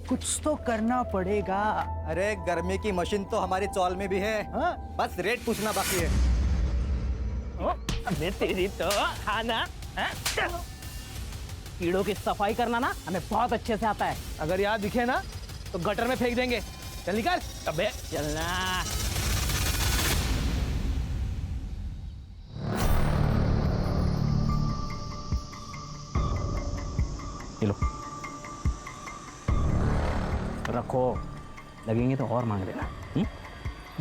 कुछ तो करना पड़ेगा। अरे गर्मी की मशीन तो हमारी चौल में भी है। हाँ? बस रेट पूछना बाकी है। अबे तेरी तो हाँ ना, कीड़ों की सफाई करना ना हमें बहुत अच्छे से आता है। अगर यहाँ दिखे ना तो गटर में फेंक देंगे। चल निकल। अबे चलना। लो रखो, लगेंगे तो और मांग देना।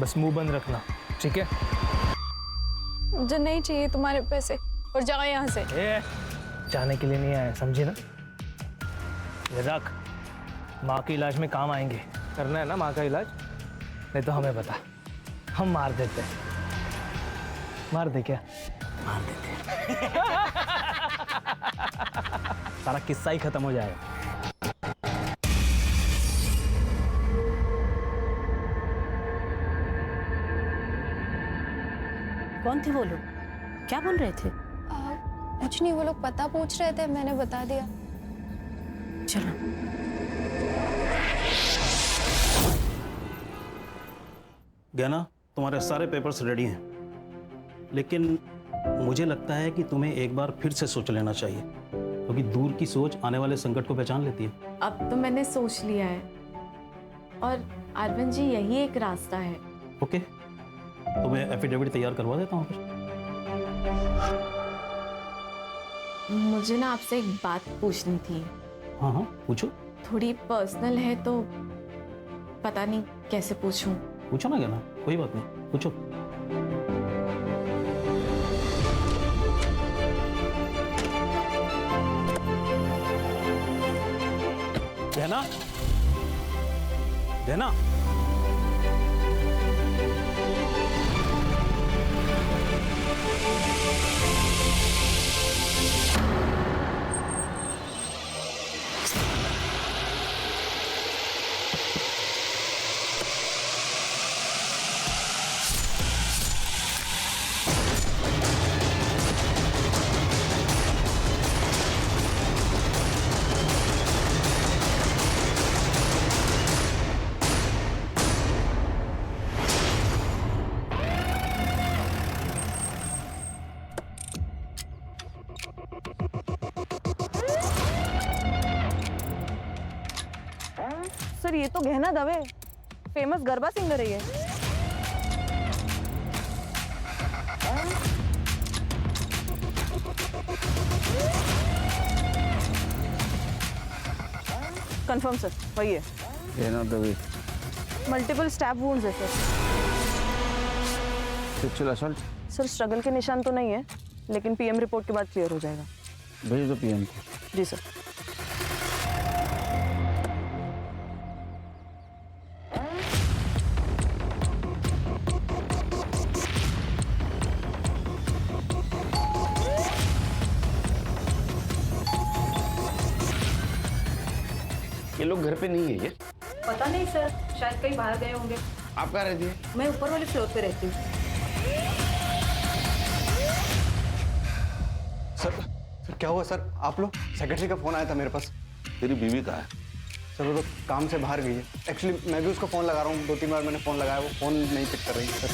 बस मुंह बंद रखना, ठीक है? मुझे नहीं चाहिए तुम्हारे पैसे, और जाओ यहाँ से। जाने के लिए नहीं आया, समझी ना? ये रख, माँ के इलाज में काम आएंगे। करना है ना माँ का इलाज? नहीं तो हमें बता, हम मार देते। मार दे क्या? मार देते। सारा किस्सा ही खत्म हो जाएगा। कौन थे वो लोग? क्या बोल रहे थे? कुछ नहीं, वो लोग पता पूछ रहे थे, मैंने बता दिया। चलो। ज्ञाना, तुम्हारे सारे पेपर्स रेडी हैं, लेकिन मुझे लगता है कि तुम्हें एक बार फिर से सोच लेना चाहिए, क्योंकि दूर की सोच आने वाले संकट को पहचान लेती है। अब तो मैंने सोच लिया है, और अरविंद जी यही एक रास्ता है। ओके, तो मैं एफिडेविट तैयार करवा देता हूँ फिर। मुझे ना आपसे एक बात पूछनी थी। हाँ हाँ, पूछो। थोड़ी पर्सनल है तो पता नहीं कैसे पूछूं। पूछो ना ज्ञाना, कोई बात नहीं, पूछो। ज्ञाना, ज्ञाना, सर ये तो गहना दवे, फेमस गरबा सिंगर है ये। कंफर्म सर, वही है। गहना दवे। मल्टीपल स्टैब वुंड्स है sir. Sexual assault? Sir struggle के निशान तो नहीं है, लेकिन पीएम रिपोर्ट के बाद क्लियर हो जाएगा। भेज दो पीएम को। जी सर। ये लोग घर पे नहीं है ये? पता नहीं सर, शायद कहीं बाहर गए होंगे। आप कहाँ रहती है? मैं ऊपर वाले फ्लोर पे रहती हूँ। सर क्या हुआ सर? आप लोग? सेक्रेटरी का फोन आया था मेरे पास। तेरी बीवी कहाँ है? सर वो तो काम से बाहर गई है। एक्चुअली मैं भी उसको फोन लगा रहा हूँ, 2-3 बार मैंने फोन लगाया, वो फोन नहीं पिक कर रही है सर।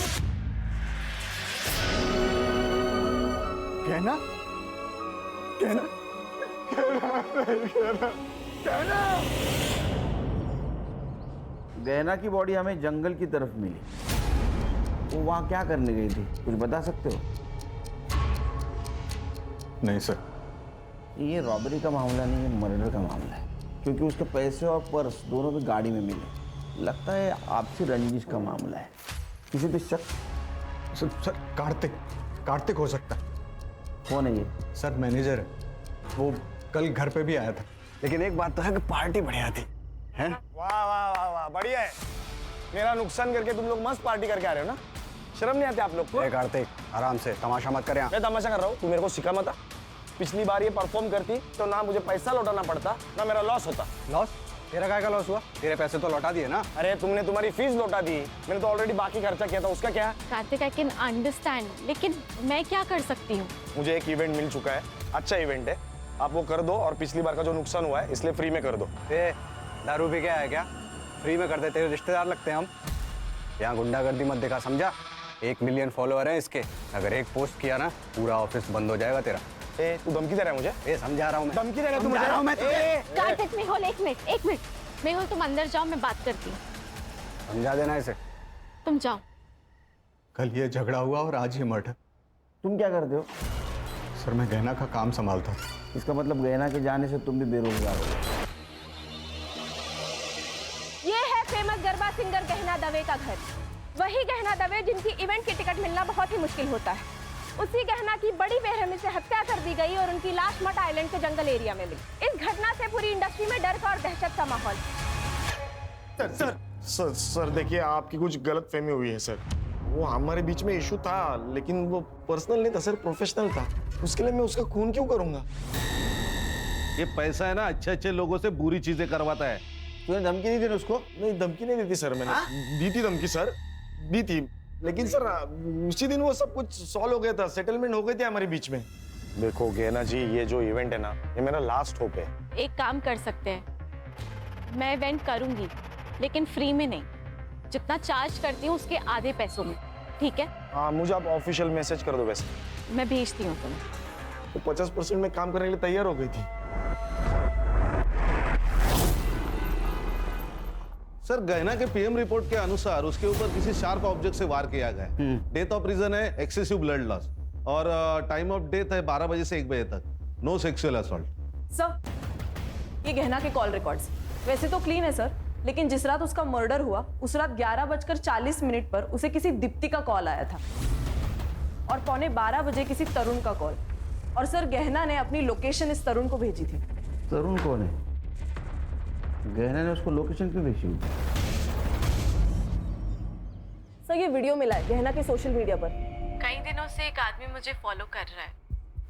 कहना कहना कहना गहना की बॉडी हमें जंगल की तरफ मिली। वो वहाँ क्या करने गई थी, कुछ बता सकते हो? नहीं सर। ये रॉबरी का मामला नहीं है, मर्डर का मामला है, क्योंकि उसके पैसे और पर्स दोनों भी गाड़ी में मिले। लगता है आपसी रंजिश का मामला है। किसी पे शक? सर कार्तिक हो सकता है। कौन है ये? सर मैनेजर है, वो कल घर पे भी आया था। लेकिन एक बात तो है कि पार्टी बढ़िया थी, है? वाह वाह वाह वाह, बढ़िया है। मेरा नुकसान करके तुम लोग मस्त पार्टी करके आ रहे हो ना? शर्म नहीं आती आप लोग को? कार्तिक आराम से, तमाशा मत कर। मैं तमाशा कर रहा हूँ, तू मेरे को सिखा मत। पिछली बार ये परफॉर्म करती तो ना मुझे पैसा लौटाना पड़ता, ना मेरा लॉस होता। लॉस? तेरा काय का लॉस हुआ? तेरे पैसे तो लौटा दिए ना। अरे तुमने तुम्हारी फीस लौटा दी, मैंने तो ऑलरेडी बाकी खर्चा किया था, उसका क्या? कार्तिक, आई कैन अंडरस्टैंड, लेकिन मैं क्या कर सकती हूँ? मुझे एक इवेंट मिल चुका है, अच्छा इवेंट है, आप वो कर दो, और पिछली बार का जो नुकसान हुआ है इसलिए फ्री में कर दो। दारू पी के आया क्या? फ्री में कर दे, तेरे रिश्तेदार लगते हैं हम। यहाँ गुंडागर्दी मत दिखा, समझा? 1 मिलियन फॉलोअर हैं इसके। अगर एक पोस्ट किया ना, पूरा ऑफिस बंद हो जाएगा तेरा। ए तू धमकी दे रहा है मुझे? ए समझा रहा हूँ मैं। धमकी दे रहा है तू मुझे? समझा रहा हूँ मैं तुझे। कार्तिक, मेहुल, एक मिनट। मेहुल तुम अंदर जाओ, मैं बात करती हूँ। समझा देना इसे। तुम जाओ। कल ये झगड़ा हुआ और आज ये मर्डर। तुम क्या करते हो? सर मैं गहना का काम संभालता था। इसका मतलब गहना के जाने से तुम भी बेरोजगार हो गए। ये है फेमस गरबा सिंगर गहना दवे का घर। वही गहना दवे जिनकी इवेंट की टिकट मिलना बहुत ही मुश्किल होता है। उसी गहना की बड़ी बेरहमी से हत्या कर दी गई और उनकी लाश मट आइलैंड के जंगल एरिया में मिली। इस घटना से पूरी इंडस्ट्री में डर का और दहशत का माहौल। सर देखिए, आपकी कुछ गलत फहमी हुई है सर। वो हमारे बीच में इशू था, लेकिन वो पर्सनल नहीं था सर, प्रोफेशनल था। उसके लिए मैं उसका खून क्यों करूंगा? ये पैसा है ना, अच्छे अच्छे लोगों से बुरी चीजें करवाता है। तूने धमकी दी थी ना उसको? नहीं, धमकी नहीं दी थी सर मैंने। दी थी धमकी सर, दी थी, लेकिन सर उसी दिन वो सब कुछ सॉल्व हो गया था, सेटलमेंट हो गई थी हमारे बीच में। देखो गेना जी, ये जो इवेंट है ना, ये मेरा लास्ट होप है। एक काम कर सकते हैं, मैं इवेंट करूंगी लेकिन फ्री में नहीं, जितना चार्ज करती हूँ उसके आधे पैसों में, ठीक है? हाँ, मुझे आप ऑफिशियल मैसेज कर दो वैसे। मैं भेजती हूँ तुम्हें। तो 50% में काम करने के लिए तैयार हो गई थी। सर गहना के पीएम रिपोर्ट के अनुसार उसके ऊपर किसी शार्प ऑब्जेक्ट से वार किया गया है। डेथ ऑफ रीजन है एक्सेसिव ब्लड लॉस और टाइम ऑफ डेथ है 12 बजे से 1 बजे तक। No sexual assault. सर, ये गहना के कॉल रिकॉर्ड्स वैसे तो क्लीन है सर, लेकिन जिस रात उसका मर्डर हुआ उस रात 11:40 पर उसे किसी दीप्ति का कॉल आया था और 11:15 बजे किसी तरुण का कॉल। और सर गहना ने अपनी लोकेशन इस तरुण को भेजी थी। तरुण कौन है? गहना ने उसको लोकेशन क्यों भेजी? सर ये वीडियो मिला है गहना के सोशल मीडिया पर। कई दिनों से एक आदमी मुझे फॉलो कर रहा है,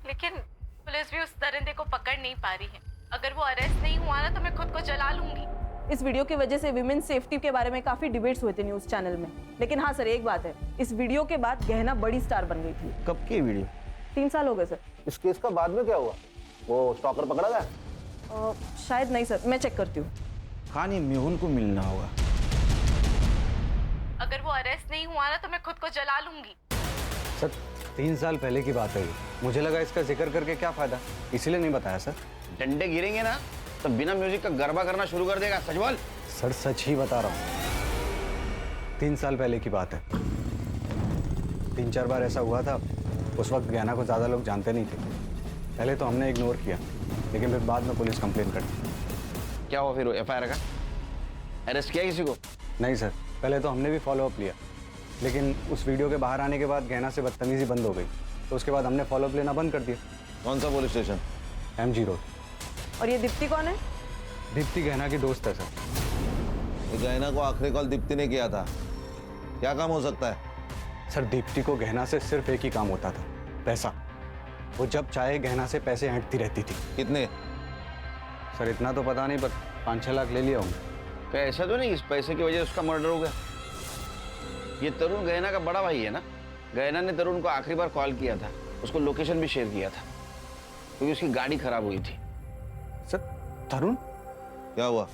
लेकिन पुलिस भी उस दरिंदे को पकड़ नहीं पा रही है। अगर वो अरेस्ट नहीं हुआ ना तो मैं खुद को जला लूंगी। इस वीडियो की वजह से विमेन सेफ्टी के बारे में काफी डिबेट्स हुए थे न्यूज चैनल में। लेकिन हाँ सर, एक बात है, इस वीडियो के बाद गहना बड़ी स्टार बन गई थी। कब की वीडियो? 3 साल हो गए सर। इस केस का बाद में क्या हुआ? वो स्टॉकर पकड़ा गया? शायद नहीं सर, मैं चेक करती हूँ। कहानी मेहुल को मिलना होगा। अगर वो अरेस्ट नहीं हुआ ना तो मैं खुद को जला लूंगी। सर 3 साल पहले की बात है ये। मुझे लगा इसका जिक्र करके क्या फायदा, इसलिए नहीं बताया सर। डंडे गिरेंगे ना तो बिना म्यूजिक का गरबा करना शुरू कर देगा। सच बोल। सर सच ही बता रहा हूँ, 3 साल पहले की बात है। 3-4 बार ऐसा हुआ था। उस वक्त गहना को ज़्यादा लोग जानते नहीं थे। पहले तो हमने इग्नोर किया, लेकिन फिर बाद में पुलिस कंप्लेन कर दी। क्या हुआ फिर? FIR का? अरेस्ट किया किसी को? नहीं सर, पहले तो हमने भी फॉलोअप लिया, लेकिन उस वीडियो के बाहर आने के बाद गहना से बदतमीजी बंद हो गई, तो उसके बाद हमने फॉलोअप लेना बंद कर दिया। कौन सा पुलिस स्टेशन? MG road. और ये दीप्ति कौन है? दीप्ति गहना की दोस्त है सर। ये गहना को आखिरी कॉल दीप्ति ने किया था। क्या काम हो सकता है? सर दीप्ति को गहना से सिर्फ एक ही काम होता था, पैसा। वो जब चाहे गहना से पैसे ऐंठती रहती थी। कितने? सर इतना तो पता नहीं, पर 5-6 लाख ले लिया होंगे। क्या ऐसा तो नहीं इस पैसे की वजह से उसका मर्डर हो गया? ये तरुण गहना का बड़ा भाई है ना? गहना ने तरुण को आखिरी बार कॉल किया था, उसको लोकेशन भी शेयर किया था, क्योंकि उसकी गाड़ी खराब हुई थी। सर तरुण? क्या हुआ?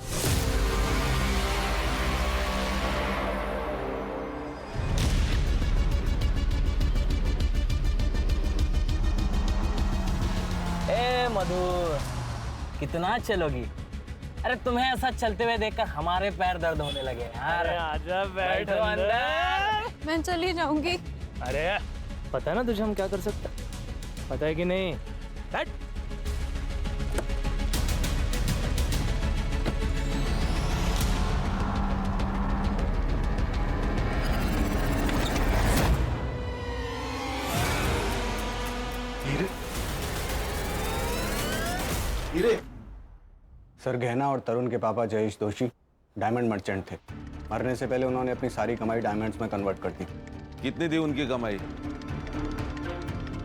ए मधु, कितना चलोगी? अरे तुम्हें ऐसा चलते हुए देखकर हमारे पैर दर्द होने लगे यार। आजा बैठो अंदर। मैं चली जाऊंगी। अरे पता है ना तुझे हम क्या कर सकते, पता है कि नहीं? हट। सर गहना और तरुण के पापा जयेश दोषी डायमंड मर्चेंट थे। मरने से पहले उन्होंने अपनी सारी कमाई डायमंड्स में कन्वर्ट कर दी। कितनी थी उनकी कमाई?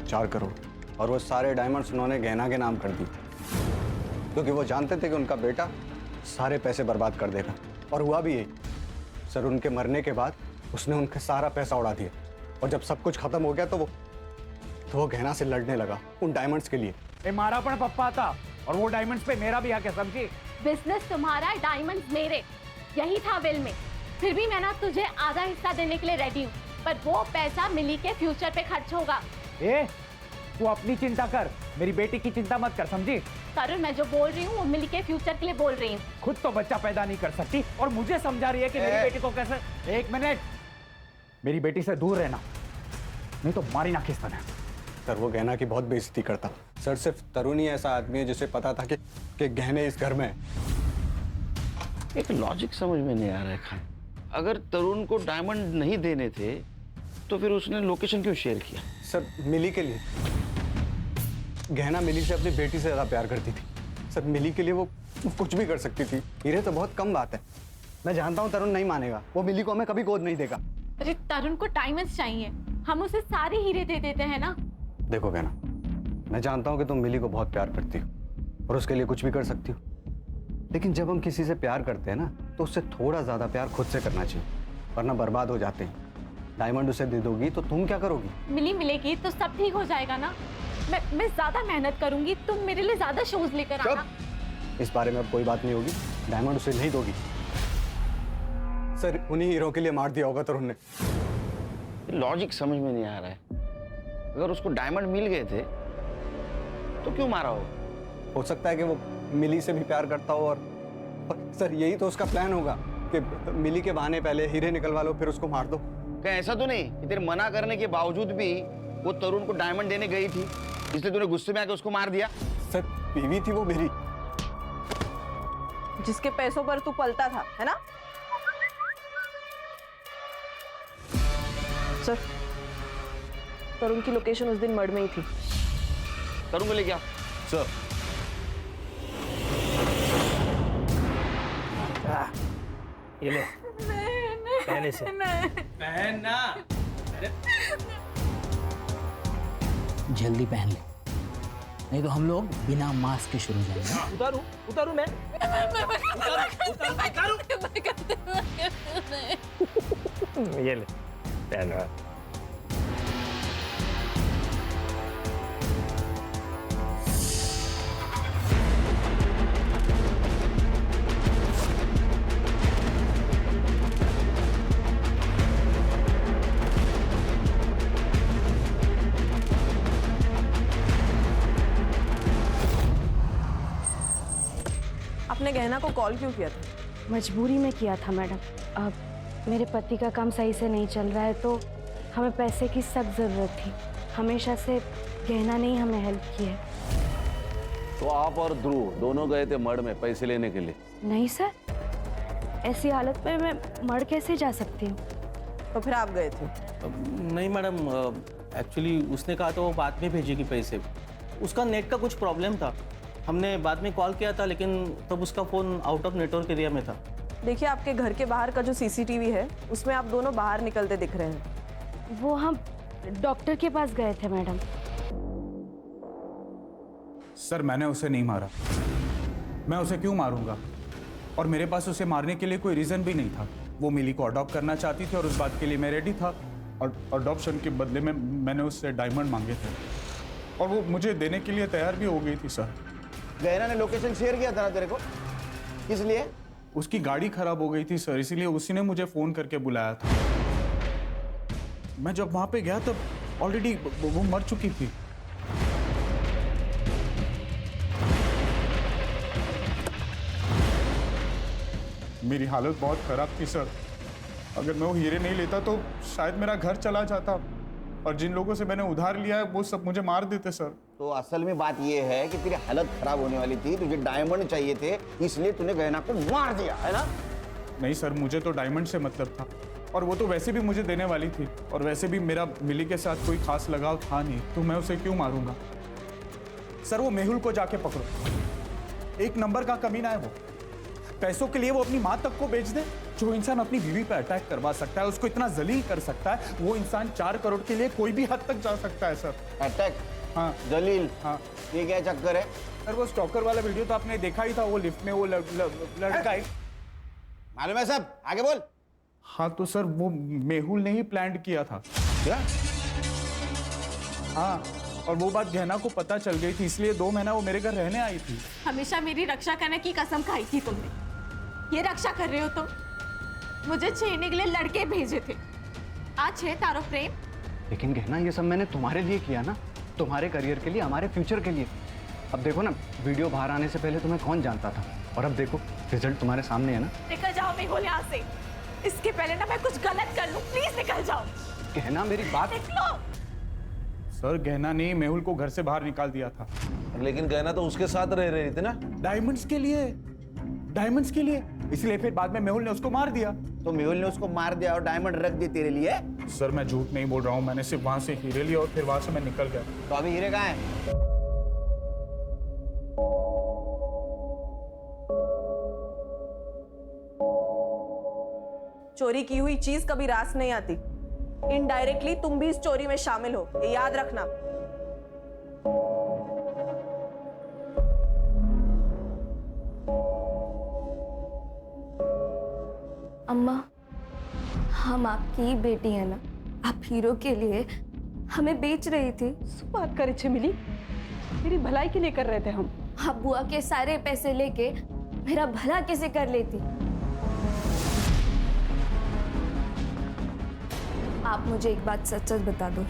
4 करोड़। और वो सारे डायमंड्स उन्होंने गहना के नाम कर दी, क्योंकि वो जानते थे कि उनका बेटा सारे पैसे बर्बाद कर देगा। और हुआ भी यही। सर उनके मरने के बाद उसने उनका सारा पैसा उड़ा दिया, और जब सब कुछ खत्म हो गया तो वो गहना से लड़ने लगा उन डायमंड्स के लिए। मारा पण पप्पा था और वो डायमंड्स पे मेरा भी हक है, समझी? बिजनेस तुम्हारा, डायमंड्स मेरे, यही था बिल में। फिर भी मैं ना तुझे आधा हिस्सा देने के लिए रेडी हूँ, पर वो पैसा मिली के फ्यूचर पे खर्च होगा। ए, तू अपनी चिंता कर, मेरी बेटी की चिंता मत कर, समझी? तरुण, मैं जो बोल रही हूँ वो मिली के फ्यूचर के लिए बोल रही हूँ। खुद तो बच्चा पैदा नहीं कर सकती और मुझे समझा रही है कि मेरी बेटी को कैसे। एक मिनट, मेरी बेटी से दूर रहना, नहीं तो मारी ना किस तरह। सर वो गहना की बहुत बेइज्जती करता। सर सिर्फ तरुण ही ऐसा आदमी है जिसे पता था कि गहने इस घर में है। एक लॉजिक समझ में नहीं आ रहा है खान। अगर तरुण को डायमंड नहीं देने थे तो फिर उसने लोकेशन क्यों शेयर किया? सर मिली के लिए। गहना मिली से अपनी बेटी से ज्यादा प्यार करती थी। सर मिली के लिए वो कुछ भी कर सकती थी। हीरे तो बहुत कम बात है। मैं जानता हूँ तरुण नहीं मानेगा, वो मिली को हमें कभी गोद नहीं देगा। अरे तरुण को डायमंड्स चाहिए, हम उसे सारे हीरे दे देते हैं ना। देखो गहना, मैं जानता हूँ कि तुम मिली को बहुत प्यार करती हो और उसके लिए कुछ भी कर सकती हो, लेकिन जब हम किसी से प्यार करते हैं ना तो उससे थोड़ा ज्यादा प्यार खुद से करना चाहिए, वरना बर्बाद हो जाते हैं। डायमंड उसे दे दोगी तो तुम क्या करोगी? मिली मिलेगी तो सब ठीक हो जाएगा ना। मैं ज्यादा मेहनत करूंगी, तुम मेरे लिए ज्यादा शोज लेकर आना। इस बारे में अब कोई बात नहीं होगी। डायमंड उसे नहीं दोगी। सर उन्हीं हीरो के लिए मार दिया होगा तरुण ने। लॉजिक समझ में नहीं आ रहा है। अगर उसको डायमंड मिल गए थे तो क्यों मारा हो सकता है कि वो मिली से भी प्यार करता हो और सर यही तो उसका प्लान होगा कि मिली के बहाने पहले हीरे निकलवा लो फिर उसको मार दो। क्या ऐसा तो नहीं कि तेरे मना करने के बावजूद भी वो तरुण को डायमंड देने गई थी, इसलिए तूने गुस्से में आके उसको मार दिया? सर बीवी थी वो मेरी, जिसके पैसों पर तू पलता था, है ना? सर तरुण की लोकेशन उस दिन मर्ड में ही थी। तरुण को लेके आओ। सर ये ले पहले से पहनना। जल्दी पहन ले, नहीं तो हम लोग बिना मास्क के शुरू हो जाएंगे। उतारू मैं। ये ले पहना। आपने गहना को कॉल क्यों किया था? मजबूरी में किया था मैडम। अब मेरे पति का काम सही से नहीं चल रहा है तो हमें पैसे की सख्त ज़रूरत थी। हमेशा से गहना ने ही हमें हेल्प की है। तो आप और ध्रुव दोनों गए थे मर्ड में पैसे लेने के लिए? नहीं सर, ऐसी हालत में मैं मर्ड कैसे जा सकती हूँ? तो फिर आप गए थे? नहीं मैडम, एक्चुअली उसने कहा तो वो बाद में भेजेगी पैसे। उसका नेट का कुछ प्रॉब्लम था, हमने बाद में कॉल किया था लेकिन तब उसका phone out of network area में था। देखिए आपके घर के बाहर का जो सीसीटीवी है उसमें आप दोनों बाहर निकलते दिख रहे हैं। वो हम डॉक्टर के पास गए थे मैडम। सर मैंने उसे नहीं मारा। मैं उसे क्यों मारूंगा? और मेरे पास उसे मारने के लिए कोई रीज़न भी नहीं था। वो मिली को अडॉप्ट करना चाहती थी और उस बात के लिए मैं रेडी था। और अडॉप्शन के बदले में मैंने उससे डायमंड मांगे थे और वो मुझे देने के लिए तैयार भी हो गई थी सर। गहना ने लोकेशन शेयर किया था ना तेरे को, किस लिए? उसकी गाड़ी खराब हो गई थी सर, इसीलिए उसी ने मुझे फ़ोन करके बुलाया था। मैं जब वहाँ पे गया तब ऑलरेडी वो मर चुकी थी। मेरी हालत बहुत ख़राब थी सर। अगर मैं वो हीरे नहीं लेता तो शायद मेरा घर चला जाता और जिन लोगों से मैंने उधार लिया है वो सब मुझे मार देते सर। तो असल में बात ये है कि तेरी हालत खराब होने वाली थी, तुझे डायमंड चाहिए थे, इसलिए तूने गहना को मार दिया, है ना? नहीं सर, मुझे तो डायमंड से मतलब था और वो तो वैसे भी मुझे देने वाली थी और वैसे भी मेरा मिली के साथ कोई खास लगाव था नहीं, तो मैं उसे क्यों मारूंगा? सर वो मेहुल को जाके पकड़ो, एक नंबर का कमीना है वो। पैसों के लिए वो अपनी माँ तक को बेच दे। जो इंसान अपनी बीवी पे अटैक करवा सकता है, उसको इतना जलील कर सकता है, वो इंसान 4 करोड़ के लिए कोई भी हद तक जा सकता है सर। अटैक? हाँ जलील? हाँ। ये क्या चक्कर है? सर वो स्टॉकर वाला वीडियो तो आपने देखा ही था, वो लिफ्ट में वो लड़का है। मालूम है सब, आगे बोल। हाँ तो सर वो मेहुल ने ही प्लान किया था। क्या? हाँ, और वो बात गहना को पता चल गई थी, इसलिए 2 महीना वो मेरे घर रहने आई थी। हमेशा मेरी रक्षा करने की कसम खाई थी तुमने। ये रक्षा कर रहे हो तुम। मुझे छेड़ने के लिए लड़के भेजे थे, आज है तारो प्रेम। लेकिन गहना ये सब मैंने तुम्हारे लिए किया ना, तुम्हारे करियर के लिए, हमारे फ्यूचर के लिए। अब देखो ना, वीडियो बाहर आने से पहले तुम्हें कौन जानता था, और अब देखो रिजल्ट तुम्हारे सामने है ना। निकल जाओ मेहुल यहाँ से, इसके पहले ना मैं कुछ गलत कर लूं। प्लीज निकल जाओ। गहना मेरी बात। निकलो। सर गहना ने मेहुल को घर से बाहर निकाल दिया था। लेकिन गहना तो उसके साथ रह रही थी ना। डायमंड्स के लिए, डायमंड्स के लिए, इसलिए फिर बाद में मेहुल ने उसको मार दिया। तो मेहुल ने उसको मार दिया और डायमंड रख दिए तेरे लिए? सर मैं झूठ नहीं बोल रहा हूँ, मैंने सिर्फ वहां से हीरे लिए और फिर वहां से मैं निकल गया। तो अभी हीरे कहाँ हैं? चोरी की हुई चीज कभी रास नहीं आती। इनडायरेक्टली तुम भी इस चोरी में शामिल हो, ये याद रखना। अम्मा, हम आपकी ही बेटी है ना, आप हीरो के लिए हमें बेच रही थी। बात करे छमिली, तेरी भलाई के लिए कर रहे थे हम। आप बुआ के सारे पैसे लेके मेरा भला कैसे कर लेती? आप मुझे एक बात सच सच बता दो,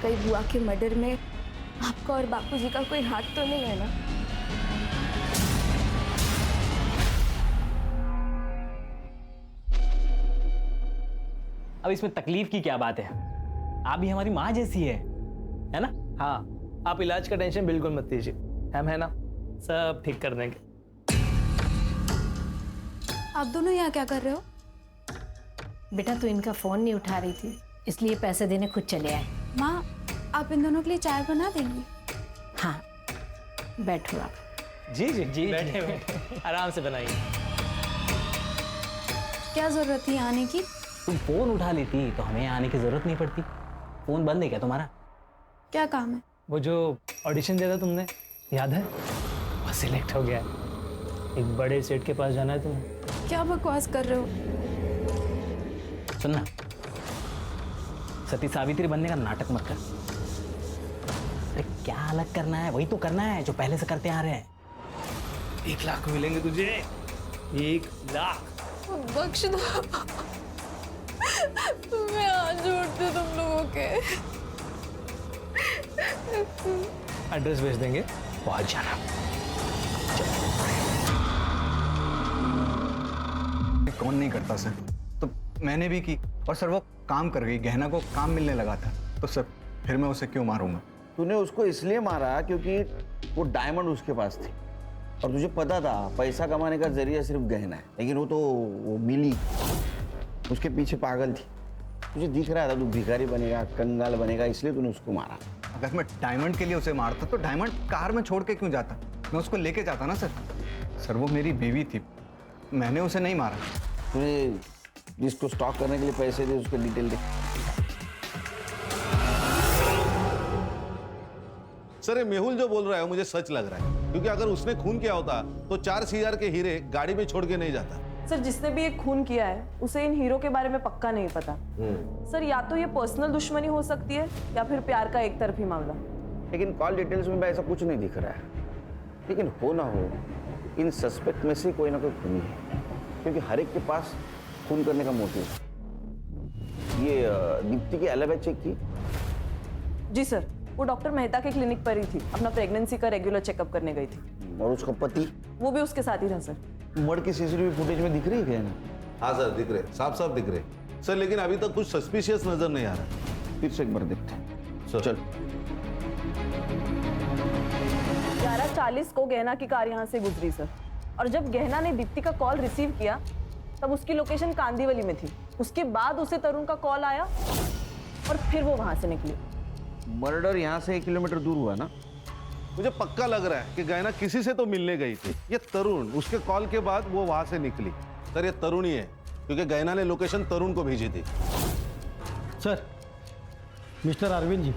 कहीं बुआ के मर्डर में आपका और बापूजी का कोई हाथ तो नहीं है ना? अब इसमें तकलीफ की क्या बात है? आप भी हमारी माँ जैसी है ना? हाँ, आप इलाज का टेंशन बिल्कुल मत लीजिए, हम है ना, सब ठीक कर देंगे। आप दोनों यहाँ क्या कर रहे हो? बेटा तू इनका फोन नहीं उठा रही थी, इसलिए पैसे देने खुद चले आए। माँ, आप इन दोनों के लिए चाय बना देंगी? हाँ, बैठो आप। जी जी जी, बैठे बैठे आराम से बनाइए। क्या जरूरत थी आने की? तुम फोन उठा लेती तो हमें आने की जरूरत नहीं पड़ती। फोन बंद है क्या तुम्हारा? क्या काम है? वो जो ऑडिशन दिया था तुमने, याद है? वो सिलेक्ट हो गया है। एक बड़े सेट के पास जाना है तुम्हें। क्या बकवास कर रहे हो? सुनना, सती सावित्री बनने का नाटक मत कर। अरे क्या अलग करना है, वही तो करना है जो पहले से करते आ रहे हैं। 1 लाख मिलेंगे तुझे, 1 लाख। बख्श दो, मैं हाथ जोड़ती हूँ तुम लोगों के। एड्रेस भेज देंगे, पहुंच जाना। कौन नहीं करता सर, तो मैंने भी की, और सर वो काम कर गई, गहना को काम मिलने लगा था, तो सर फिर मैं उसे क्यों मारूंगा? तूने उसको इसलिए मारा क्योंकि वो डायमंड उसके पास थी और तुझे पता था पैसा कमाने का जरिया सिर्फ गहना है, लेकिन वो मिली उसके पीछे पागल थी। तुझे दिख रहा था तू भिखारी बनेगा, कंगाल बनेगा, इसलिए तूने उसको मारा। अगर मैं डायमंड के लिए उसे मारता तो डायमंड कार में छोड़ के क्यों जाता? मैं उसको लेके जाता ना सर। सर वो मेरी बीवी थी, मैंने उसे नहीं मारा। तूने जिसको स्टॉक करने के लिए पैसे दे उसके डिटेल दे। सर ये मेहुल जो बोल रहा है मुझे सच लग रहा है, क्योंकि अगर उसने खून किया होता तो 4,000 के हीरे गाड़ी में छोड़ के नहीं जाता। सर जिसने भी एक खून किया है उसे इन हीरो के बारे में पक्का नहीं पता। सर या तो ये पर्सनल दुश्मनी हो सकती है या फिर प्यार का एक तरफी मामला। लेकिन कॉल डिटेल्स में ऐसा कुछ नहीं दिख रहा है, लेकिन हो ना हो इन सस्पेक्ट में से कोई ना कोई खूनी है, क्योंकि हर एक के पास खून करने का मोटिव है। ये दीप्ति की एलिबी चेक की? जी सर, वो डॉक्टर मेहता के क्लिनिक पर ही थी, अपना प्रेगनेंसी का रेगुलर चेकअप करने गई थी। और उसका पति? वो भी उसके साथ ही था सर। मर्डर की सीसीटीवी फुटेज में दिख रही है ना? हाँ सर दिख रहे, साफ साफ दिख रहे सर, लेकिन अभी तक कुछ सस्पिशियस नजर नहीं आ रहा। फिर से एक बार देखते हैं। चल। 11:40 को गहना की कार यहाँ से गुजरी सर, और जब गहना ने दीप्ति का कॉल रिसीव किया तब उसकी लोकेशन कांदीवली में थी। उसके बाद उसे तरुण का कॉल आया और फिर वो वहां से निकली। मर्डर यहाँ से 1 किलोमीटर दूर हुआ ना? मुझे पक्का लग रहा है कि गहना किसी से तो मिलने गई थी। ये तरुण, उसके कॉल के बाद वो वहां से निकली। सर ये तरुण ही है, क्योंकि गहना ने लोकेशन तरुण को भेजी थी। सर, मिस्टर अरविंद जी,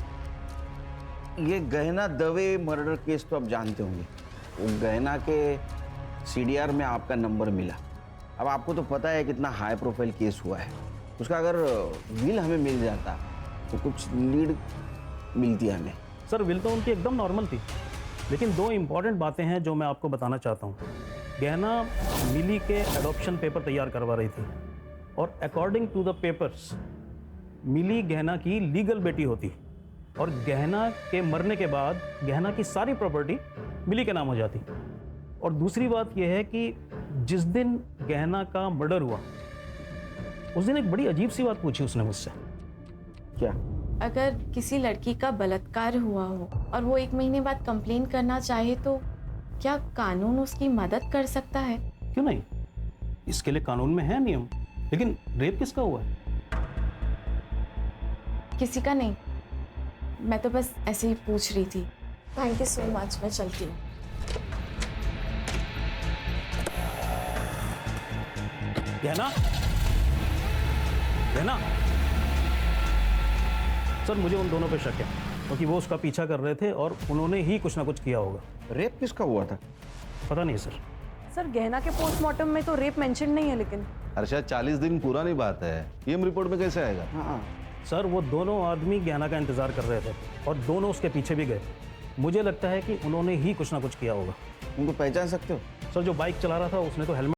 ये गहना दवे मर्डर केस तो आप जानते होंगे। वो गहना के CDR में आपका नंबर मिला। अब आपको तो पता है कितना हाई प्रोफाइल केस हुआ है। उसका अगर विल हमें मिल जाता तो कुछ लीड मिलती है हमें। सर विल तो उनकी एकदम नॉर्मल थी, लेकिन दो इम्पॉर्टेंट बातें हैं जो मैं आपको बताना चाहता हूँ। गहना मिली के एडॉप्शन पेपर तैयार करवा रही थी और अकॉर्डिंग टू द पेपर्स मिली गहना की लीगल बेटी होती और गहना के मरने के बाद गहना की सारी प्रॉपर्टी मिली के नाम हो जाती। और दूसरी बात यह है कि जिस दिन गहना का मर्डर हुआ उस दिन एक बड़ी अजीब सी बात पूछी उसने मुझसे। क्या? अगर किसी लड़की का बलात्कार हुआ हो और वो 1 महीने बाद कंप्लेन करना चाहे तो क्या कानून उसकी मदद कर सकता है? क्यों नहीं, इसके लिए कानून में है नियम। लेकिन रेप किसका हुआ है? किसी का नहीं, मैं तो बस ऐसे ही पूछ रही थी। थैंक यू सो मच, मैं चलती हूँ। गहना, गहना। सर मुझे उन दोनों पे शक है क्योंकि वो उसका पीछा कर रहे थे और उन्होंने ही कुछ ना कुछ किया होगा। रेप किसका हुआ था? पता नहीं सर। सर गहना के पोस्टमार्टम में तो रेप मेंशन नहीं है, लेकिन हर्षा 40 दिन पुरानी बात है, पीएम रिपोर्ट में कैसे आएगा? हाँ सर वो दोनों आदमी गहना का इंतजार कर रहे थे और दोनों उसके पीछे भी गए। मुझे लगता है कि उन्होंने ही कुछ ना कुछ किया होगा। उनको पहचान सकते हो? सर जो बाइक चला रहा था उसने तो हेलमेट